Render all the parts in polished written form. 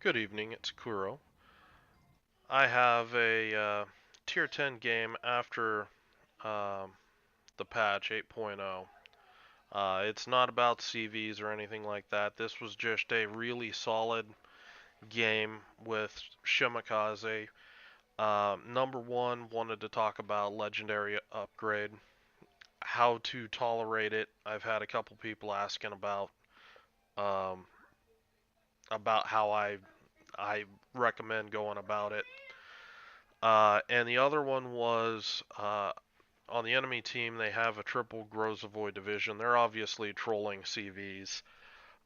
Good evening, it's Kuro. I have a Tier 10 game after um, the patch 8.0. It's not about CVs or anything like that. This was just a really solid game with Shima. Number one, wanted to talk about Legendary Upgrade, how to tolerate it. I've had a couple people asking um, about how I recommend going about it. And the other one was on the enemy team, they have a triple Grozavoid division. They're obviously trolling CVs,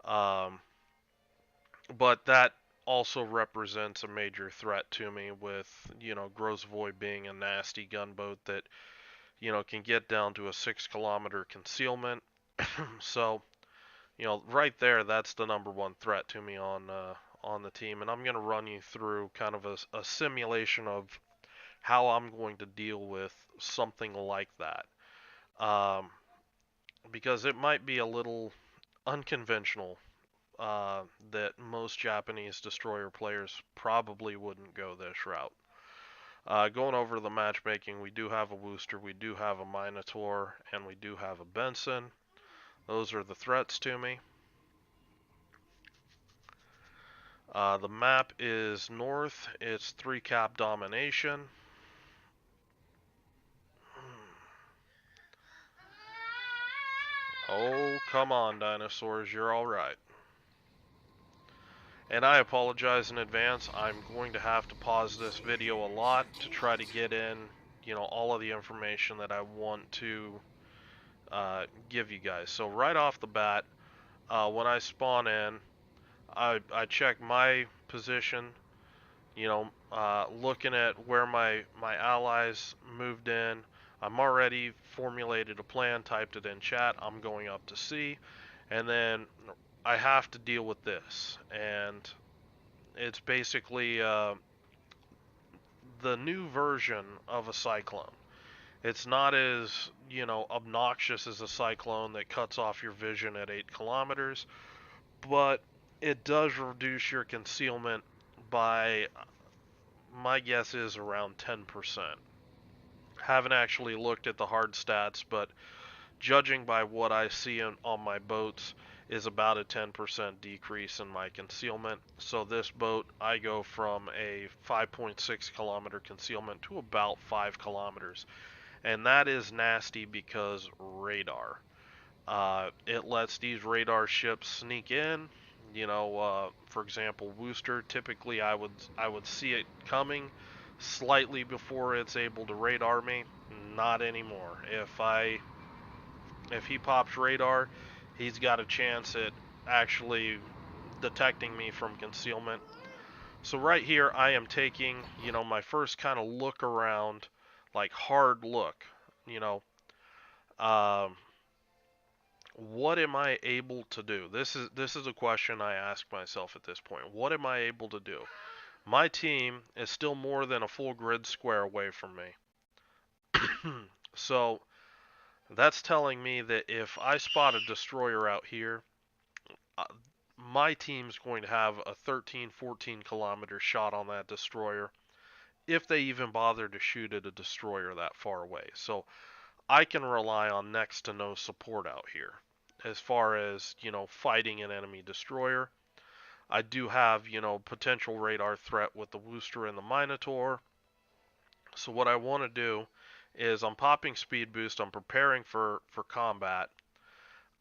um, but that also represents a major threat to me with, Grozavoid being a nasty gunboat that, can get down to a 6 kilometer concealment. So, right there, that's the number one threat to me on the team. And I'm going to run you through kind of a simulation of how I'm going to deal with something like that. Um, because it might be a little unconventional that most Japanese destroyer players probably wouldn't go this route. Going over the matchmaking, we do have a Wooster, we do have a Minotaur, and we do have a Benson. Those are the threats to me. The map is north, it's 3 cap domination. Oh, come on, dinosaurs, you're alright. And I apologize in advance. I'm going to have to pause this video a lot to try to get in, all of the information that I want to give you guys. So right off the bat, when I spawn in, I check my position, looking at where my allies moved in. I'm already formulated a plan, typed it in chat. I'm going up to C, and then I have to deal with this. And it's basically the new version of a cyclone. It's not as, obnoxious as a cyclone that cuts off your vision at 8 kilometers, but it does reduce your concealment by, my guess is around 10%. Haven't actually looked at the hard stats, but judging by what I see on my boats, is about a 10% decrease in my concealment. So this boat, I go from a 5.6 kilometer concealment to about 5 kilometers. And that is nasty because radar. It lets these radar ships sneak in. For example, Wooster. Typically, I would see it coming slightly before it's able to radar me. Not anymore. If he pops radar, he's got a chance at actually detecting me from concealment. So right here, I am taking, my first kind of look around, like hard look, you know, um, what am I able to do? This is a question I ask myself at this point. What am I able to do? My team is still more than a full grid square away from me. So that's telling me that if I spot a destroyer out here, uh, my team's going to have a 13, 14 kilometer shot on that destroyer if they even bother to shoot at a destroyer that far away. So I can rely on next to no support out here as far as, fighting an enemy destroyer. I do have, potential radar threat with the Wooster and the Minotaur. So what I want to do is I'm popping speed boost. I'm preparing for combat.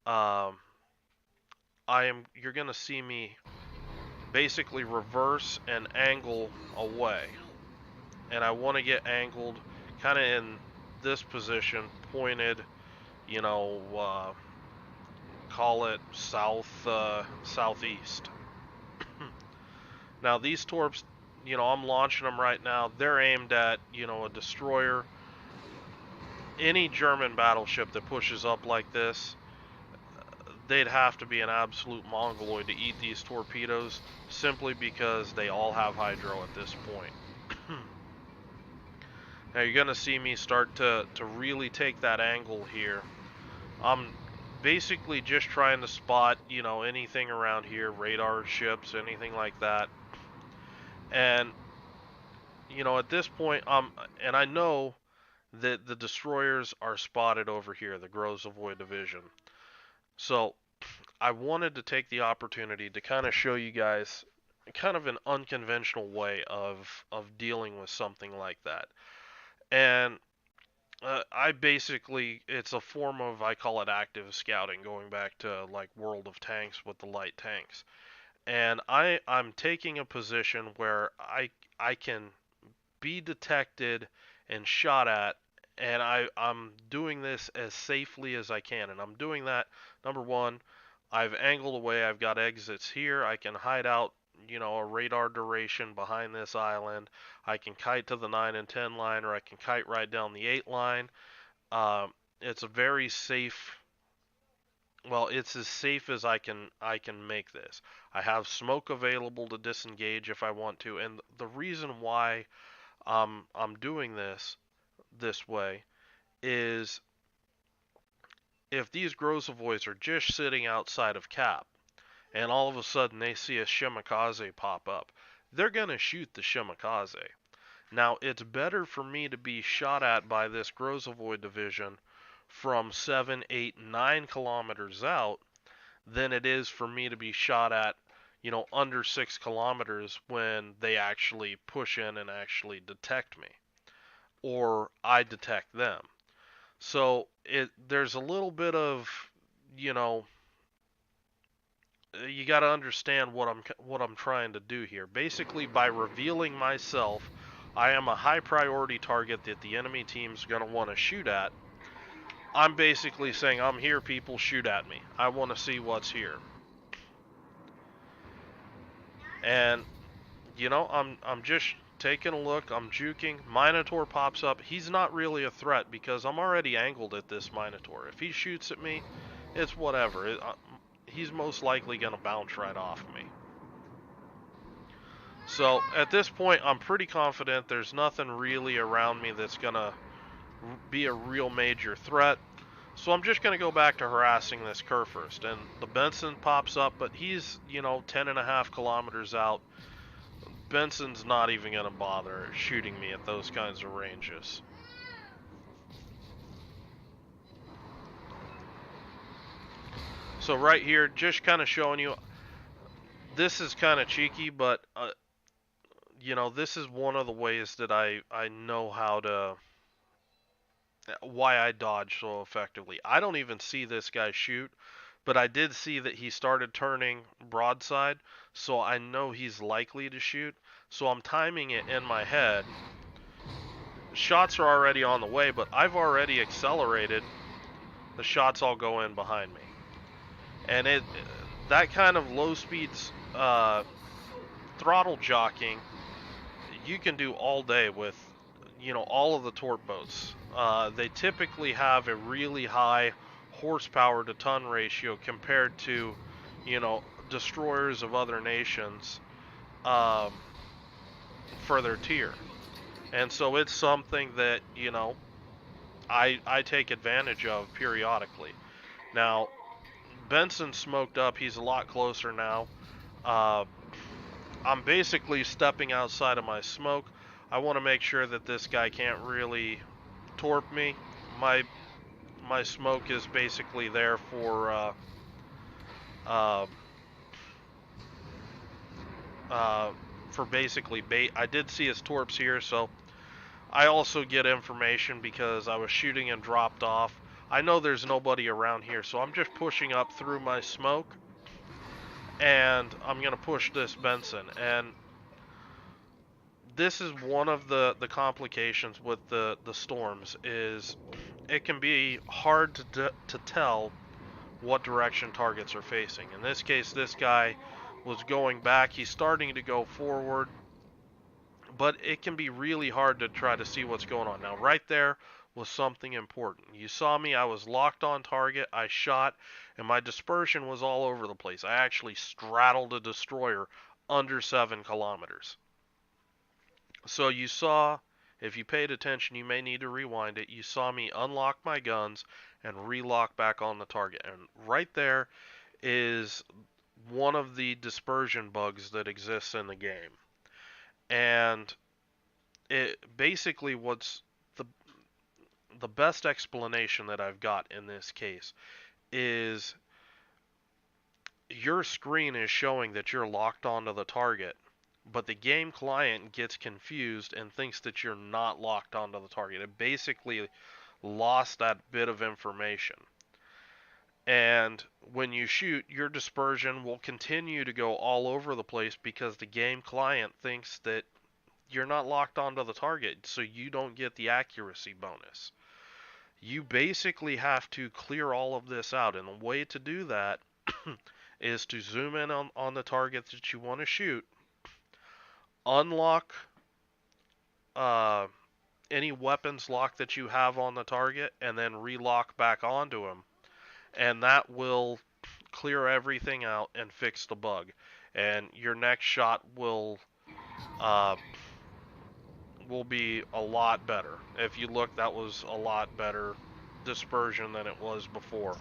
Um, you're gonna see me basically reverse and angle away, and I want to get angled kind of in this position, pointed, you know, uh, call it southeast. Now these torps, I'm launching them right now. They're aimed at, a destroyer. Any German battleship that pushes up like this, they'd have to be an absolute mongoloid to eat these torpedoes, simply because they all have hydro at this point. Now you're going to see me start to really take that angle here. I'm basically just trying to spot, anything around here, radar ships, anything like that. And at this point, and I know that the destroyers are spotted over here, the Grozavoy division. So I wanted to take the opportunity to kind of show you guys kind of an unconventional way of dealing with something like that. And I basically, it's a form of, I call it active scouting, going back to like World of Tanks with the light tanks. And I'm taking a position where I can be detected and shot at, and I'm doing this as safely as I can. And I'm doing that, number one, I've angled away, I've got exits here, I can hide out, a radar duration behind this island. I can kite to the 9 and 10 line, or I can kite right down the 8 line. It's a very safe, well, it's as safe as I can make this. I have smoke available to disengage if I want to, and the reason why I'm doing this way is if these Grozavoids are just sitting outside of Cap and all of a sudden they see a Shimakaze pop up, they're gonna shoot the Shimakaze. Now it's better for me to be shot at by this Grozavoid division from 7, 8, 9 kilometers out than it is for me to be shot at, under 6 kilometers when they actually push in and actually detect me, or I detect them. So there's a little bit of, you know, you got to understand what I'm trying to do here. Basically, by revealing myself, I am a high priority target that the enemy team's going to want to shoot at. I'm basically saying, I'm here, people, shoot at me. I want to see what's here. And I'm just taking a look. I'm juking. Minotaur pops up. He's not really a threat because I'm already angled at this Minotaur. If he shoots at me, it's whatever. He's most likely going to bounce right off me. So at this point, I'm pretty confident there's nothing really around me that's going to be a real major threat. So I'm just going to go back to harassing this cur first. And the Benson pops up, but he's, 10.5 kilometers out. Benson's not even going to bother shooting me at those kinds of ranges. So right here, just kind of showing you, this is kind of cheeky, but, this is one of the ways that I know how to, why I dodge so effectively. I don't even see this guy shoot, but I did see that he started turning broadside, so I know he's likely to shoot. So I'm timing it in my head. Shots are already on the way, but I've already accelerated. The shots all go in behind me. And that kind of low speeds throttle jockeying you can do all day with all of the torp boats. They typically have a really high horsepower to ton ratio compared to destroyers of other nations um, for their tier, and so it's something that I take advantage of periodically. Now Benson smoked up. He's a lot closer now. Uh, I'm basically stepping outside of my smoke. I want to make sure that this guy can't really torp me. My my smoke is basically there uh, for basically bait. I did see his torps here, so I also get information because I was shooting and dropped off. I know there's nobody around here, so I'm just pushing up through my smoke, and I'm going to push this Benson. And this is one of the complications with the storms is it can be hard to tell what direction targets are facing. In this case, this guy was going back. He's starting to go forward, but it can be really hard to try to see what's going on. Now, right there was something important. You saw me. I was locked on target. I shot, and my dispersion was all over the place. I actually straddled a destroyer under 7 kilometers. So you saw, if you paid attention, you may need to rewind it. You saw me unlock my guns and relock back on the target. And right there is one of the dispersion bugs that exists in the game. And it basically what's the the best explanation that I've got in this case is your screen is showing that you're locked onto the target, but the game client gets confused and thinks that you're not locked onto the target. It basically lost that bit of information. And when you shoot, your dispersion will continue to go all over the place because the game client thinks that you're not locked onto the target, so you don't get the accuracy bonus. You basically have to clear all of this out, and the way to do that is to zoom in on the target that you want to shoot, unlock uh, any weapons lock that you have on the target, and then relock back onto him. And that will clear everything out and fix the bug. And your next shot uh, will be a lot better. If you look, that was a lot better dispersion than it was before.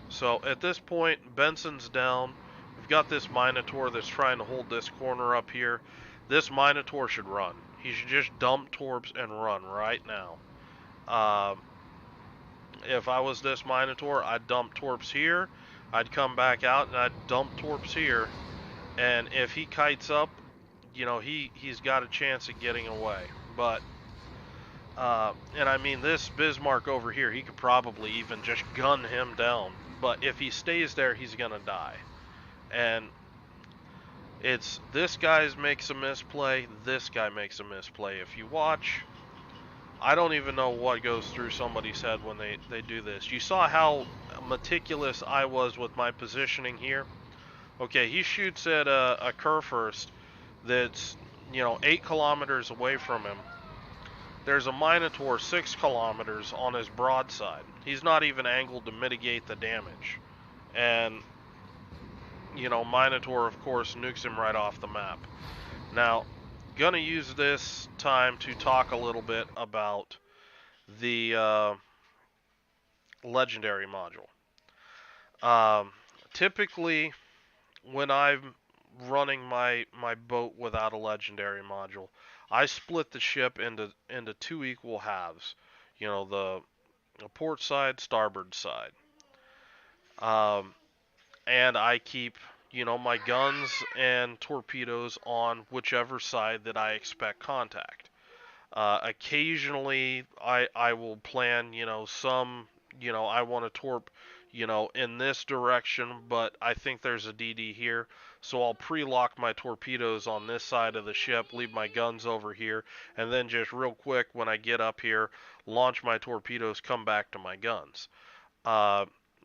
So at this point, Benson's down. We've got this Minotaur that's trying to hold this corner up here. This Minotaur should run. He should just dump torps and run right now. If I was this Minotaur, I'd dump torps here. I'd come back out and I'd dump torps here. And if he kites up, he's got a chance at getting away. But and I mean, this Bismarck over here, he could probably even just gun him down. But if he stays there, he's gonna die. And it's this guy makes a misplay, this guy makes a misplay. If you watch, I don't even know what goes through somebody's head when they do this. You saw how meticulous I was with my positioning here. Okay, he shoots at a Kurfürst that's 8 kilometers away from him. There's a Minotaur 6 kilometers on his broadside. He's not even angled to mitigate the damage. And, Minotaur, of course, nukes him right off the map. Now, gonna use this time to talk a little bit about the legendary module. Typically, when I'm running my boat without a legendary module, I split the ship into 2 equal halves. The port side, starboard side. And I keep, my guns and torpedoes on whichever side that I expect contact. Occasionally, I will plan, I want to torp, in this direction, but I think there's a DD here. So I'll pre-lock my torpedoes on this side of the ship, leave my guns over here, and then just real quick when I get up here, launch my torpedoes, come back to my guns.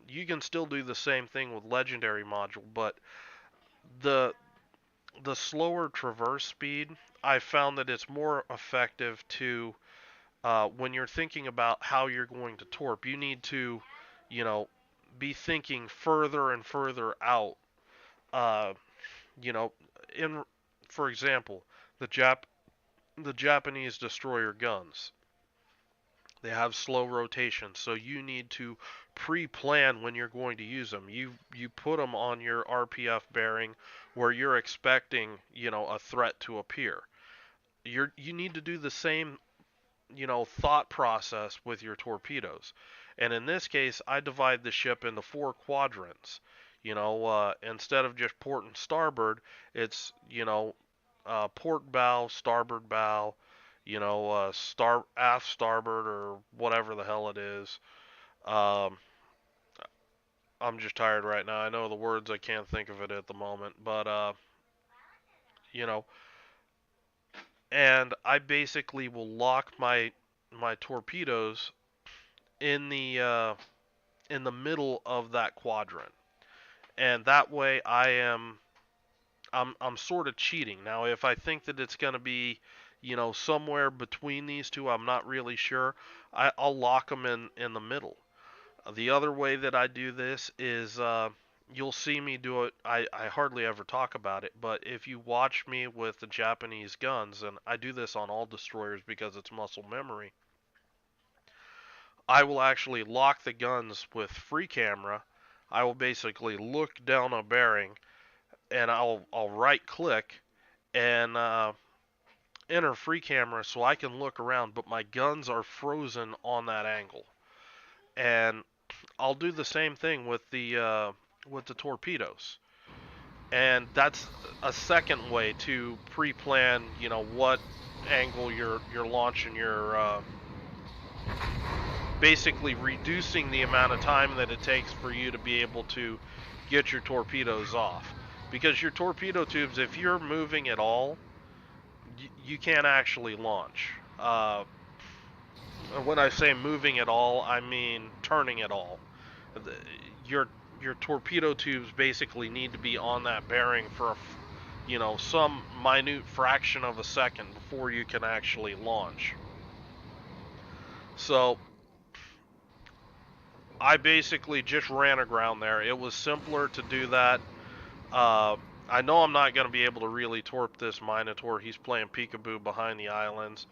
You can still do the same thing with legendary module, but the slower traverse speed, I found that it's more effective to when you're thinking about how you're going to torp. You need to, you know, be thinking further and further out. Uh, you know, in for example, the Japanese destroyer guns. They have slow rotation, so you need to pre-plan when you're going to use them. You put them on your RPF bearing where you're expecting, a threat to appear. You need to do the same, thought process with your torpedoes. And in this case, I divide the ship into 4 quadrants. Instead of just port and starboard, it's, port bow, starboard bow, aft starboard or whatever the hell it is. Um, I'm just tired right now. I know the words, I can't think of it at the moment, but you know, and I basically will lock my torpedoes in the middle of that quadrant, and that way I'm sort of cheating. Now, if I think that it's going to be, somewhere between these two, I'm not really sure. I'll lock them in the middle. The other way that I do this is you'll see me do it. I hardly ever talk about it, but if you watch me with the Japanese guns, and I do this on all destroyers because it's muscle memory, I will actually lock the guns with free camera. I will basically look down a bearing, and I'll right click and enter free camera so I can look around, but my guns are frozen on that angle. And I'll do the same thing with the torpedoes. And that's a second way to pre-plan, what angle you're launching your basically reducing the amount of time that it takes for you to be able to get your torpedoes off. Because your torpedo tubes, if you're moving at all, you can't actually launch. When I say moving at all, I mean turning at all. Your your torpedo tubes basically need to be on that bearing for some minute fraction of a second before you can actually launch. So I basically just ran aground there. It was simpler to do that. Uh, I know I'm not going to be able to really torp this Minotaur. He's playing peekaboo behind the islands.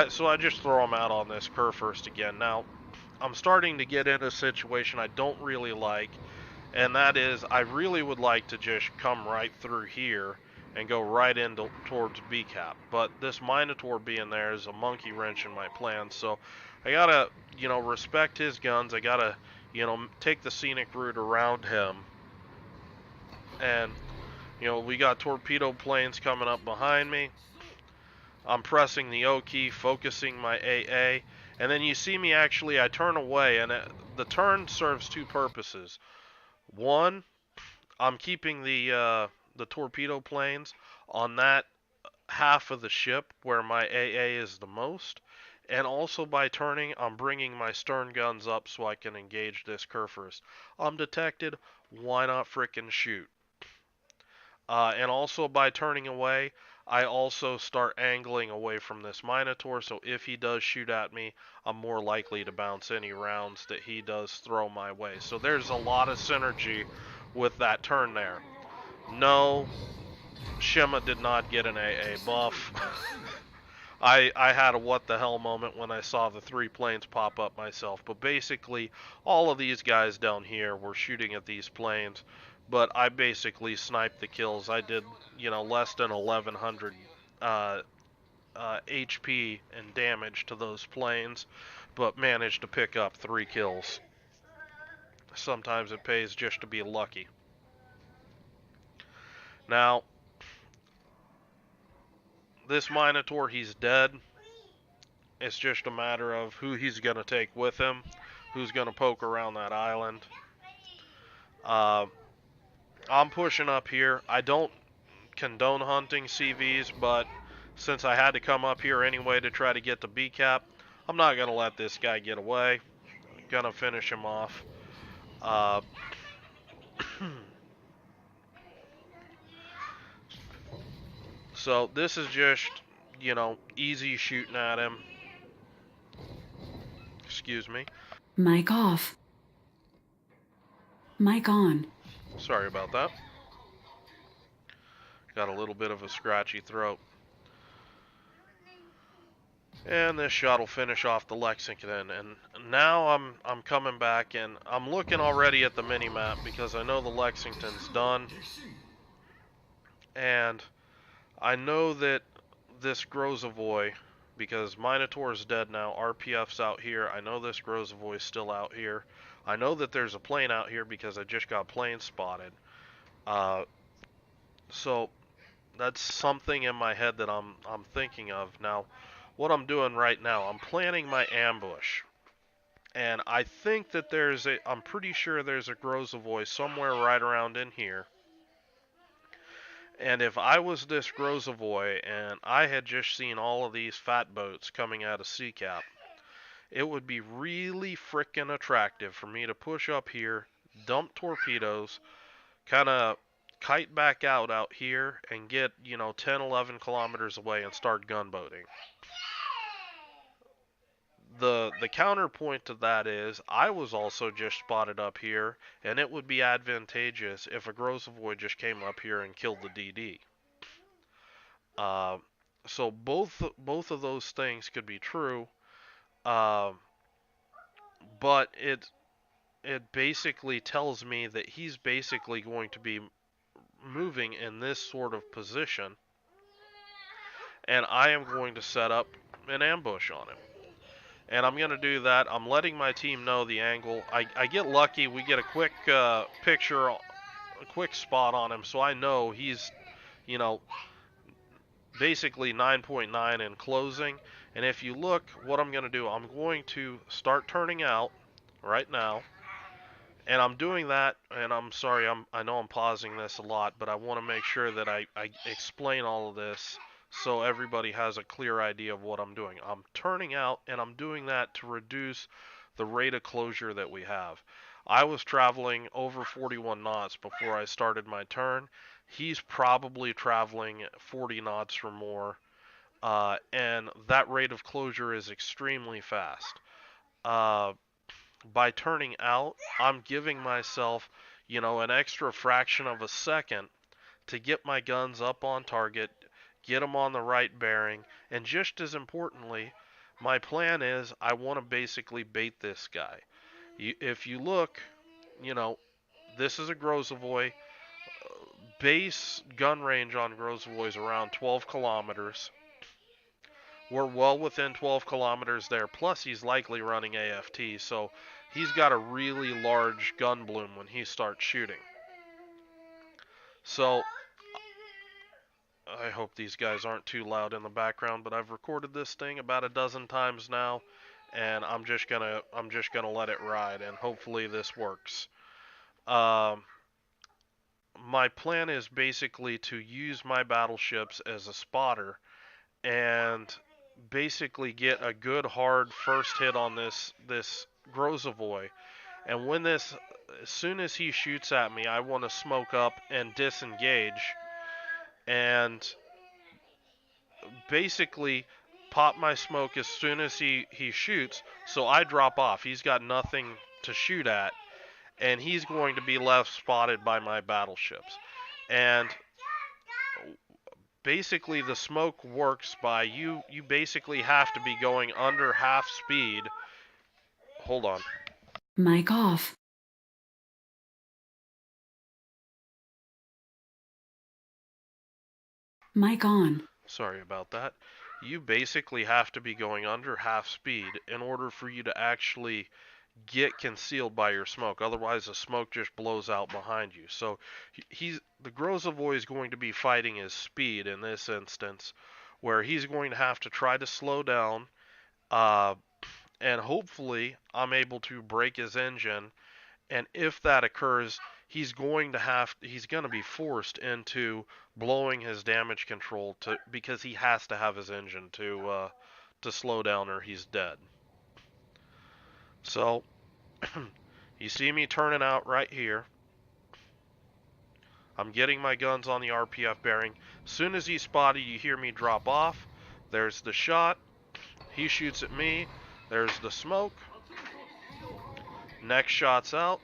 So I just throw him out on this Kurfürst again. Now, I'm starting to get in a situation I don't really like, and that is I really would like to just come right through here and go right into towards B cap. But this Minotaur being there is a monkey wrench in my plans, so I gotta, respect his guns. I gotta, take the scenic route around him. And, we got torpedo planes coming up behind me. I'm pressing the O key, focusing my AA, and then you see me actually, I turn away, and the turn serves two purposes. One, I'm keeping the torpedo planes on that half of the ship where my AA is the most, and also by turning, I'm bringing my stern guns up so I can engage this Kurfürst. I'm detected, why not frickin' shoot? And also by turning away, I also start angling away from this Minotaur, so if he does shoot at me, I'm more likely to bounce any rounds that he does throw my way. So there's a lot of synergy with that turn there. No, Shima did not get an AA buff. I had a what the hell moment when I saw the three planes pop up myself. But basically, all of these guys down here were shooting at these planes. But I basically sniped the kills. I did, less than 1100 HP and damage to those planes, but managed to pick up 3 kills. Sometimes it pays just to be lucky. Now, this Minotaur, he's dead. It's just a matter of who he's going to take with him, who's going to poke around that island. I'm pushing up here. I don't condone hunting CVs, but since I had to come up here anyway to try to get the B cap, I'm not going to let this guy get away. I'm going to finish him off. So this is just, easy shooting at him. Excuse me. Mic off. Mic on. Sorry about that. Got a little bit of a scratchy throat. And this shot will finish off the Lexington. And now I'm coming back and I'm looking already at the mini-map because I know the Lexington's done. And I know that this Grozavoy, because Minotaur's dead now, RPF's out here. I know this Grozavoy's still out here. I know that there's a plane out here because I just got plane spotted. So that's something in my head that I'm thinking of. Now, what I'm doing right now, I'm planning my ambush. And I think that I'm pretty sure there's a Grozavoy somewhere right around in here. And if I was this Grozavoy and I had just seen all of these fat boats coming out of CCAP, it would be really frickin' attractive for me to push up here, dump torpedoes, kind of kite back out here, and get, 10, 11 kilometers away and start gunboating. The counterpoint to that is I was also just spotted up here, and it would be advantageous if a Grozavoy just came up here and killed the DD. So both of those things could be true. but it basically tells me that he's basically going to be moving in this sort of position, and I am going to set up an ambush on him. And I'm going to do that. I'm letting my team know the angle. I get lucky. We get a quick picture, a quick spot on him, so I know he's, you know, basically 9.9 in closing. And if you look, what I'm going to do, I'm going to start turning out right now. And I'm doing that, and I'm sorry, I know I'm pausing this a lot, but I want to make sure that I explain all of this so everybody has a clear idea of what I'm doing. I'm turning out, and I'm doing that to reduce the rate of closure that we have. I was traveling over 41 knots before I started my turn. He's probably traveling 40 knots or more, and that rate of closure is extremely fast. Uh, by turning out, I'm giving myself, an extra fraction of a second to get my guns up on target, get them on the right bearing, and just as importantly, my plan is I want to basically bait this guy. If you look, you know, this is a Grozavoy. Base gun range on Grozavoy is around 12 kilometers. We're well within 12 kilometers there. Plus, he's likely running AFT, so he's got a really large gun bloom when he starts shooting. So, I hope these guys aren't too loud in the background, but I've recorded this thing about a dozen times now, and I'm just gonna let it ride, and hopefully this works. Um, my plan is basically to use my battleships as a spotter and basically get a good hard first hit on this Grozavoy. And as soon as he shoots at me, I want to smoke up and disengage, and basically pop my smoke as soon as he shoots. So I drop off. He's got nothing to shoot at, and he's going to be left spotted by my battleships. And basically the smoke works by you basically have to be going under half speed. Hold on. Mic off. Mic on. Sorry about that. You basically have to be going under half speed in order for you to actually get concealed by your smoke. Otherwise, the smoke just blows out behind you. So the Grozavoy is going to be fighting his speed in this instance, where he's going to have to try to slow down, uh, and hopefully I'm able to break his engine. And if that occurs, he's going to be forced into blowing his damage control because he has to have his engine to slow down or he's dead. So you see me turning out right here. I'm getting my guns on the RPF bearing. As soon as he's spotted, you hear me drop off. There's the shot. He shoots at me. There's the smoke. Next shot's out.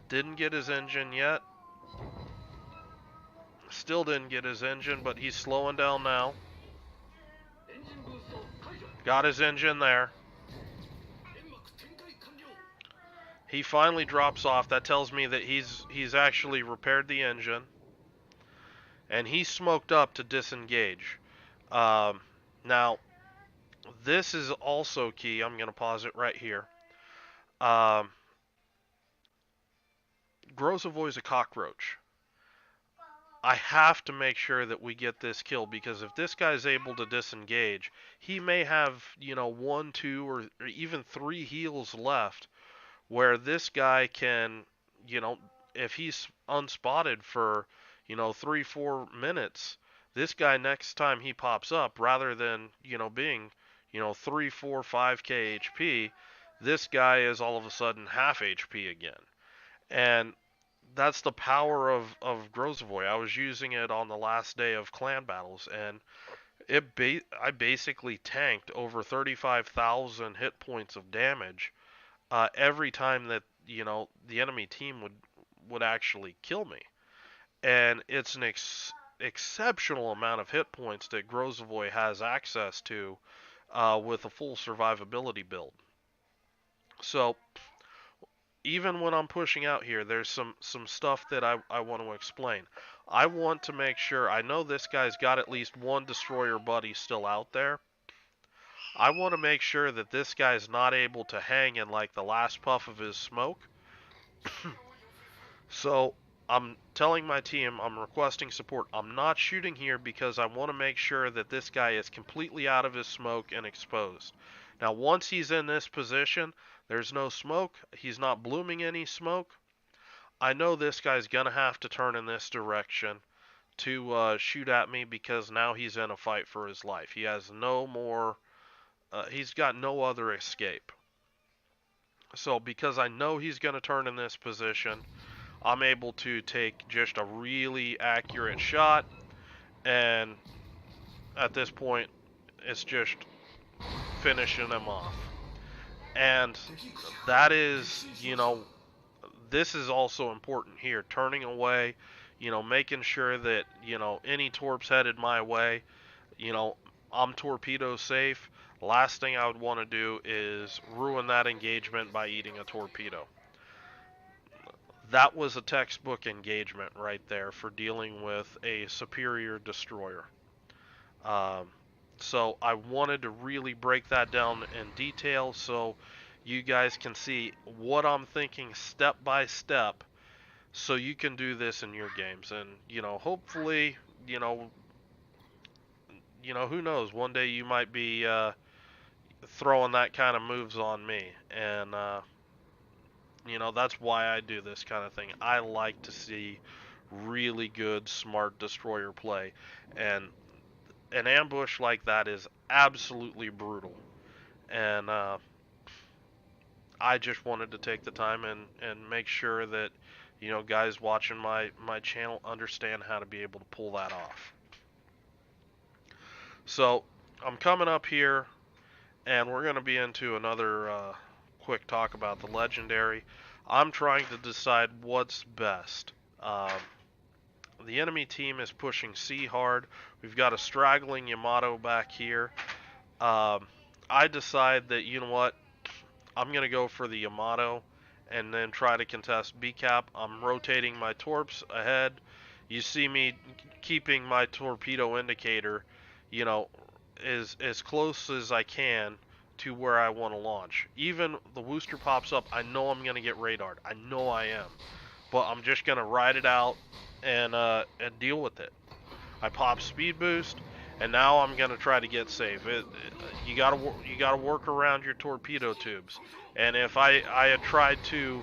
Didn't get his engine yet. Still didn't get his engine, but he's slowing down now. Got his engine there. He finally drops off. That tells me that he's actually repaired the engine. And he's smoked up to disengage. Now, this is also key. I'm going to pause it right here. Grozavoy's a cockroach. I have to make sure that we get this kill, because if this guy's able to disengage, he may have, one, two, or even three heals left, where this guy can, if he's unspotted for, 3-4 minutes, this guy next time he pops up, rather than, being, 3, 4, 5k HP, this guy is all of a sudden half HP again. And that's the power of Grozavoy. I was using it on the last day of clan battles, and I basically tanked over 35,000 hit points of damage every time that the enemy team would actually kill me. And it's exceptional amount of hit points that Grozavoy has access to with a full survivability build. So even when I'm pushing out here, there's some stuff that I want to explain. I want to make sure I know this guy's got at least one destroyer buddy still out there. I want to make sure that this guy's not able to hang in like the last puff of his smoke. So I'm telling my team I'm requesting support. I'm not shooting here because I want to make sure that this guy is completely out of his smoke and exposed. Now once he's in this position, there's no smoke. He's not blooming any smoke. I know this guy's gonna have to turn in this direction to shoot at me because now he's in a fight for his life. He has no more. He's got no other escape. So because I know he's gonna turn in this position, I'm able to take just a really accurate shot, and at this point, it's just finishing him off. And that is, this is also important here. Turning away, making sure that, any torps headed my way, you know, I'm torpedo safe. Last thing I would want to do is ruin that engagement by eating a torpedo. That was a textbook engagement right there for dealing with a superior destroyer. Um, so I wanted to really break that down in detail so you guys can see what I'm thinking step by step so you can do this in your games. And, hopefully, who knows, one day you might be throwing that kind of moves on me. And, that's why I do this kind of thing. I like to see really good, smart destroyer play. And an ambush like that is absolutely brutal. And I just wanted to take the time and make sure that, guys watching my channel understand how to be able to pull that off. So I'm coming up here, and we're going to be into another quick talk about the legendary. I'm trying to decide what's best. The enemy team is pushing C hard. We've got a straggling Yamato back here. I decide that, you know what, I'm going to go for the Yamato and then try to contest B cap. I'm rotating my torps ahead. You see me keeping my torpedo indicator, as close as I can to where I want to launch. Even the Wooster pops up, I know I'm going to get radared. I know I am. But I'm just going to ride it out and deal with it. I pop speed boost, and now I'm gonna try to get safe. You gotta work around your torpedo tubes. And if I had tried to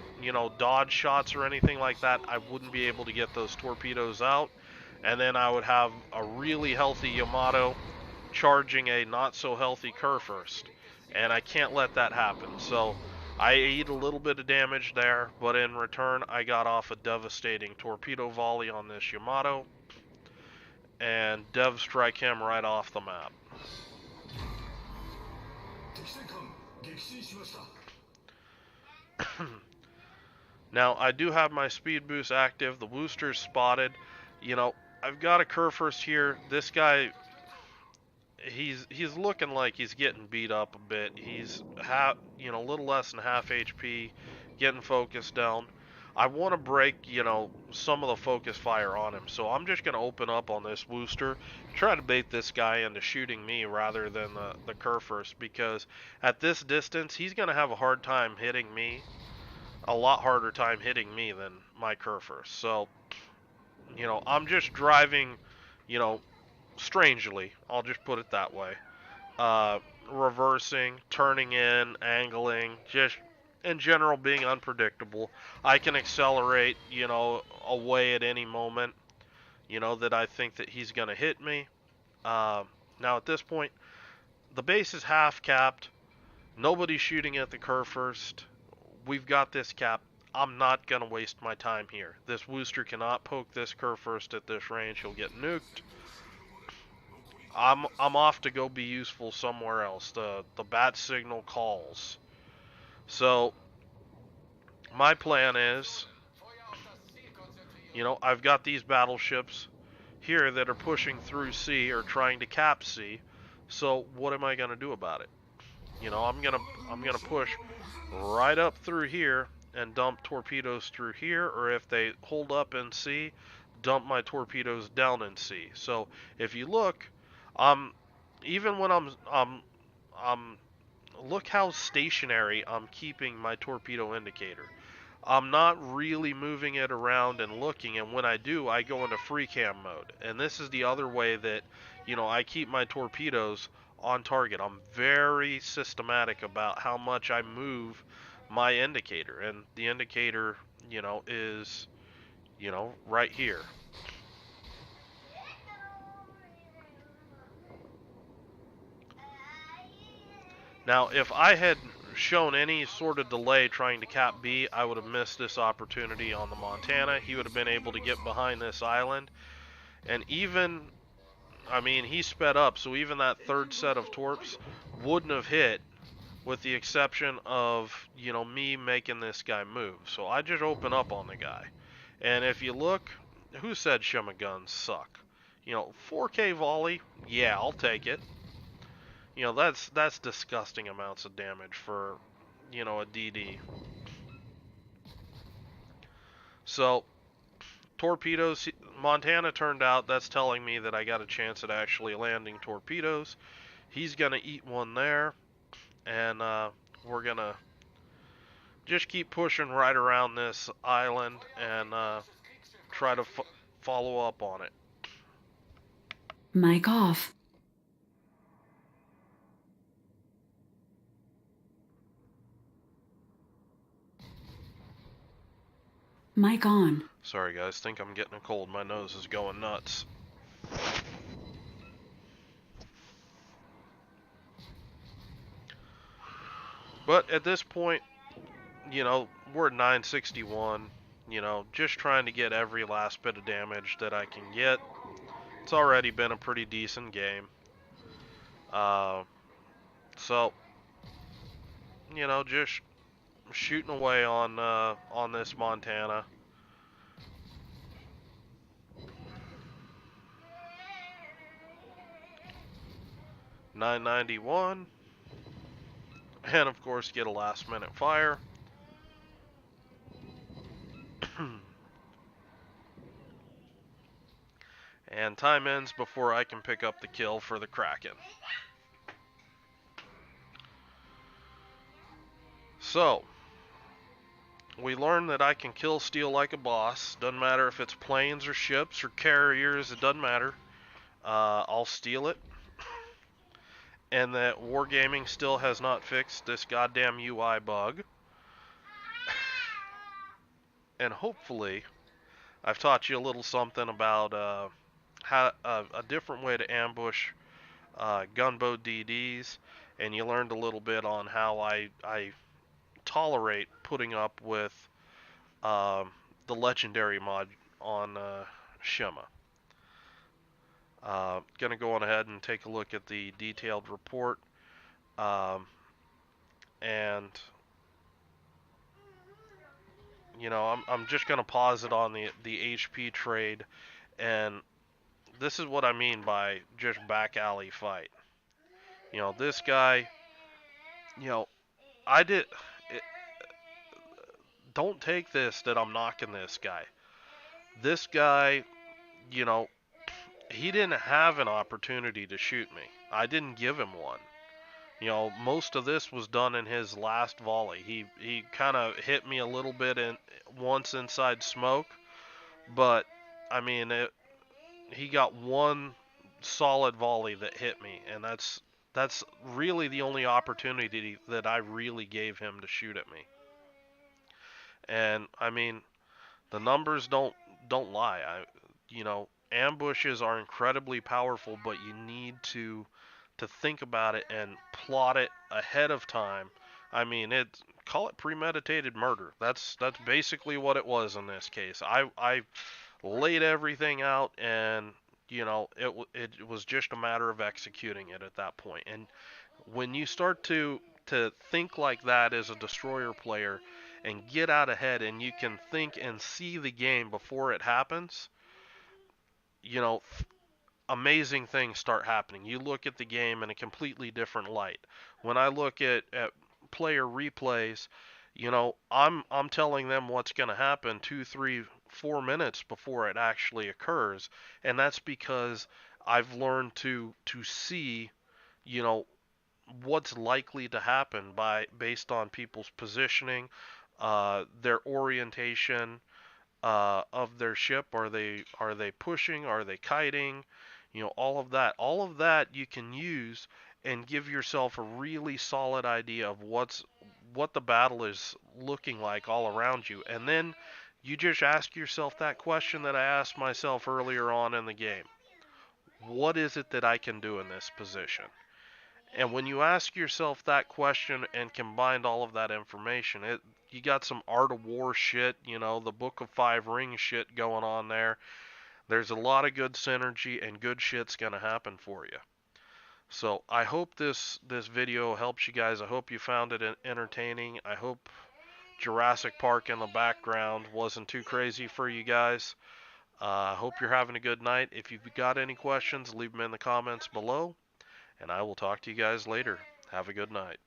dodge shots or anything like that, I wouldn't be able to get those torpedoes out, and then I would have a really healthy Yamato charging a not so healthy Kurfürst, and I can't let that happen. So I ate a little bit of damage there, but in return I got off a devastating torpedo volley on this Yamato and dev strike him right off the map. Now I do have my speed boost active. The Wooster's spotted. I've got a Kurfürst here. This guy, he's looking like he's getting beat up a bit. He's a little less than half HP, getting focused down. I want to break, some of the focus fire on him. So I'm just going to open up on this Wooster, try to bait this guy into shooting me rather than the Kurfürst, because at this distance, he's going to have a hard time hitting me, a lot harder time hitting me than my Kurfürst. So, I'm just driving, strangely, I'll just put it that way. Reversing, turning in, angling, just in general being unpredictable. I can accelerate, away at any moment, that I think that he's going to hit me. Now at this point, the base is half capped. Nobody's shooting at the Kurfürst. We've got this cap. I'm not going to waste my time here. This Wooster cannot poke this Kurfürst at this range. He'll get nuked. I'm off to go be useful somewhere else. The bat signal calls. So my plan is, I've got these battleships. here that are pushing through C or trying to cap C. So what am I going to do about it? I'm gonna push right up through here and dump torpedoes through here, or if they hold up in C, dump my torpedoes down in C. So if you look, um, even when I'm look how stationary I'm keeping my torpedo indicator. I'm not really moving it around and looking, and when I do, I go into free cam mode. And this is the other way that, I keep my torpedoes on target. I'm very systematic about how much I move my indicator, and the indicator, is, right here. Now, if I had shown any sort of delay trying to cap B, I would have missed this opportunity on the Montana. He would have been able to get behind this island. And even, he sped up, so even that third set of torps wouldn't have hit, with the exception of, me making this guy move. So I just open up on the guy. And if you look, who said Shima guns suck? 4K volley, yeah, I'll take it. That's disgusting amounts of damage for, a DD. So, torpedoes, Montana turned out, that's telling me that I got a chance at actually landing torpedoes. He's going to eat one there, and we're going to just keep pushing right around this island and try to follow up on it. Mic off. Mic on. Sorry guys, think I'm getting a cold. My nose is going nuts. But at this point, we're at 961. Just trying to get every last bit of damage that I can get. It's already been a pretty decent game. So, just shooting away on this Montana. .991, and of course get a last minute fire. And time ends before I can pick up the kill for the Kraken. So, we learned that I can kill steel like a boss. Doesn't matter if it's planes or ships or carriers, it doesn't matter. I'll steal it. And that Wargaming still has not fixed this goddamn UI bug. And hopefully, I've taught you a little something about how a different way to ambush gunboat DDs, and you learned a little bit on how I tolerate putting up with the legendary mod on Shima. Gonna go on ahead and take a look at the detailed report, and I'm just gonna pause it on the HP trade, and this is what I mean by just back alley fight. This guy, I did. It, don't take this that I'm knocking this guy. This guy, he didn't have an opportunity to shoot me. I didn't give him one. Most of this was done in his last volley. He kind of hit me a little bit once inside smoke, but he got one solid volley that hit me, and that's really the only opportunity that I really gave him to shoot at me. And the numbers don't lie. Ambushes are incredibly powerful, but you need to think about it and plot it ahead of time. Call it premeditated murder. That's basically what it was in this case. I laid everything out, and it was just a matter of executing it at that point. And when you start to think like that as a destroyer player and get out ahead, and you can think and see the game before it happens, you know, amazing things start happening. You look at the game in a completely different light. When I look at player replays, I'm telling them what's going to happen 2, 3, 4 minutes before it actually occurs, and that's because I've learned to see, you know, what's likely to happen by based on people's positioning, their orientation, of their ship. Are they pushing? Are they kiting? All of that. All of that you can use and give yourself a really solid idea of what the battle is looking like all around you. And then you just ask yourself that question that I asked myself earlier on in the game. What is it that I can do in this position? And when you ask yourself that question and combine all of that information, you got some Art of War shit, the Book of Five Rings shit going on there. There's a lot of good synergy and good shit's gonna happen for you. So I hope this video helps you guys. I hope you found it entertaining. I hope Jurassic Park in the background wasn't too crazy for you guys. I hope you're having a good night. If you've got any questions, leave them in the comments below, and I will talk to you guys later. Have a good night.